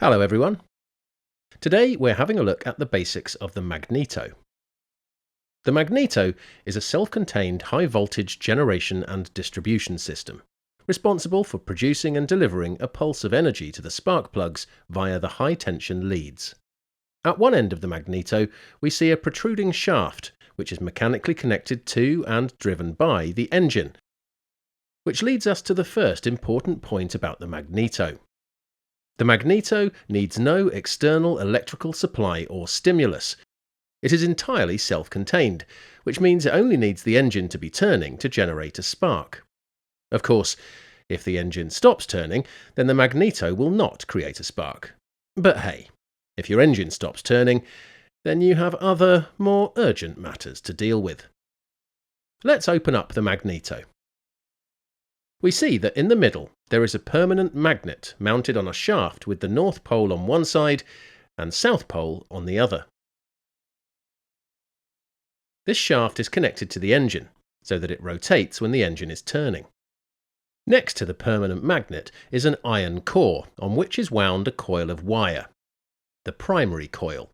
Hello everyone. Today we're having a look at the basics of the magneto. The magneto is a self-contained high-voltage generation and distribution system, responsible for producing and delivering a pulse of energy to the spark plugs via the high-tension leads. At one end of the magneto, we see a protruding shaft, which is mechanically connected to and driven by the engine, which leads us to the first important point about the magneto. The magneto needs no external electrical supply or stimulus. It is entirely self-contained, which means it only needs the engine to be turning to generate a spark. Of course, if the engine stops turning, then the magneto will not create a spark. But hey, if your engine stops turning, then you have other, more urgent matters to deal with. Let's open up the magneto. We see that in the middle there is a permanent magnet mounted on a shaft with the North Pole on one side and South Pole on the other. This shaft is connected to the engine, so that it rotates when the engine is turning. Next to the permanent magnet is an iron core on which is wound a coil of wire, the primary coil.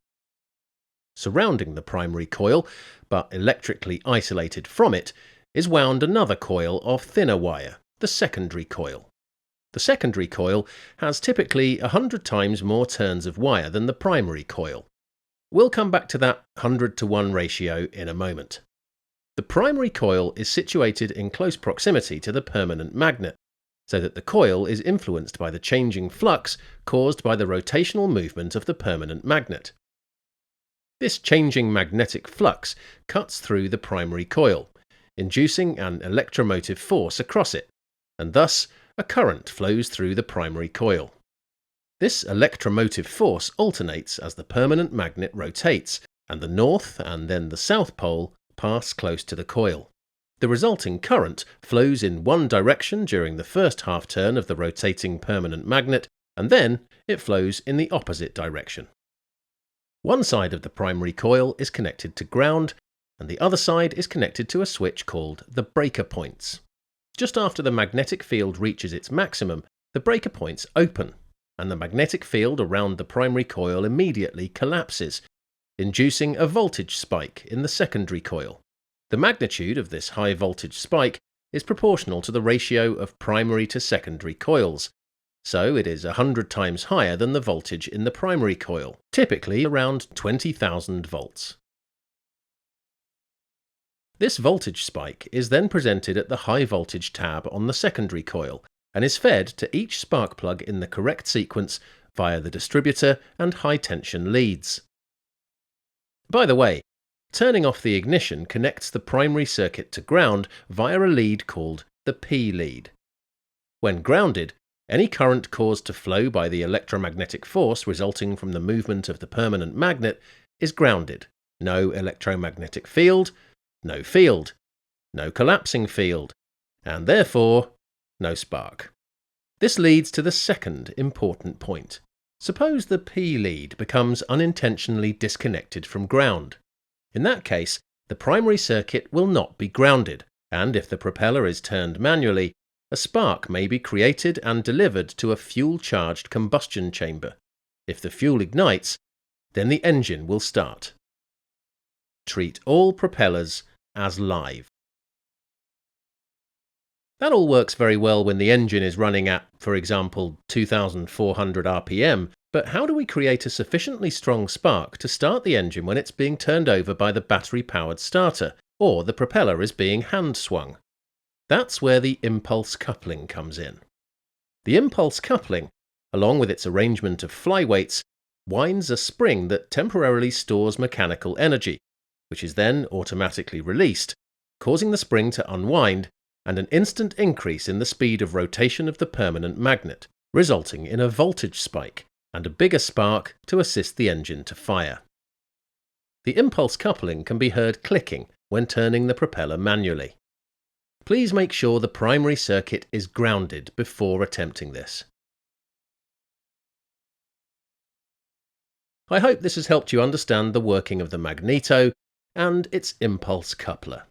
Surrounding the primary coil, but electrically isolated from it, is wound another coil of thinner wire, the secondary coil. The secondary coil has typically 100 times more turns of wire than the primary coil. We'll come back to that 100-to-1 ratio in a moment. The primary coil is situated in close proximity to the permanent magnet, so that the coil is influenced by the changing flux caused by the rotational movement of the permanent magnet. This changing magnetic flux cuts through the primary coil, inducing an electromotive force across it, and thus a current flows through the primary coil. This electromotive force alternates as the permanent magnet rotates, and the north and then the south pole pass close to the coil. The resulting current flows in one direction during the first half turn of the rotating permanent magnet, and then it flows in the opposite direction. One side of the primary coil is connected to ground, and the other side is connected to a switch called the breaker points. Just after the magnetic field reaches its maximum, the breaker points open, and the magnetic field around the primary coil immediately collapses, inducing a voltage spike in the secondary coil. The magnitude of this high voltage spike is proportional to the ratio of primary to secondary coils, so it is 100 times higher than the voltage in the primary coil, typically around 20,000 volts. This voltage spike is then presented at the high voltage tab on the secondary coil and is fed to each spark plug in the correct sequence via the distributor and high tension leads. By the way, turning off the ignition connects the primary circuit to ground via a lead called the P lead. When grounded, any current caused to flow by the electromagnetic force resulting from the movement of the permanent magnet is grounded. No electromagnetic field, no field, no collapsing field, and therefore no spark. This leads to the second important point. Suppose the P lead becomes unintentionally disconnected from ground. In that case, the primary circuit will not be grounded, and if the propeller is turned manually, a spark may be created and delivered to a fuel-charged combustion chamber. If the fuel ignites, then the engine will start. Treat all propellers as live. That all works very well when the engine is running at, for example, 2,400 RPM, but how do we create a sufficiently strong spark to start the engine when it's being turned over by the battery-powered starter, or the propeller is being hand-swung? That's where the impulse coupling comes in. The impulse coupling, along with its arrangement of flyweights, winds a spring that temporarily stores mechanical energy, which is then automatically released, causing the spring to unwind and an instant increase in the speed of rotation of the permanent magnet, resulting in a voltage spike and a bigger spark to assist the engine to fire. The impulse coupling can be heard clicking when turning the propeller manually. Please make sure the primary circuit is grounded before attempting this. I hope this has helped you understand the working of the magneto and its impulse coupler.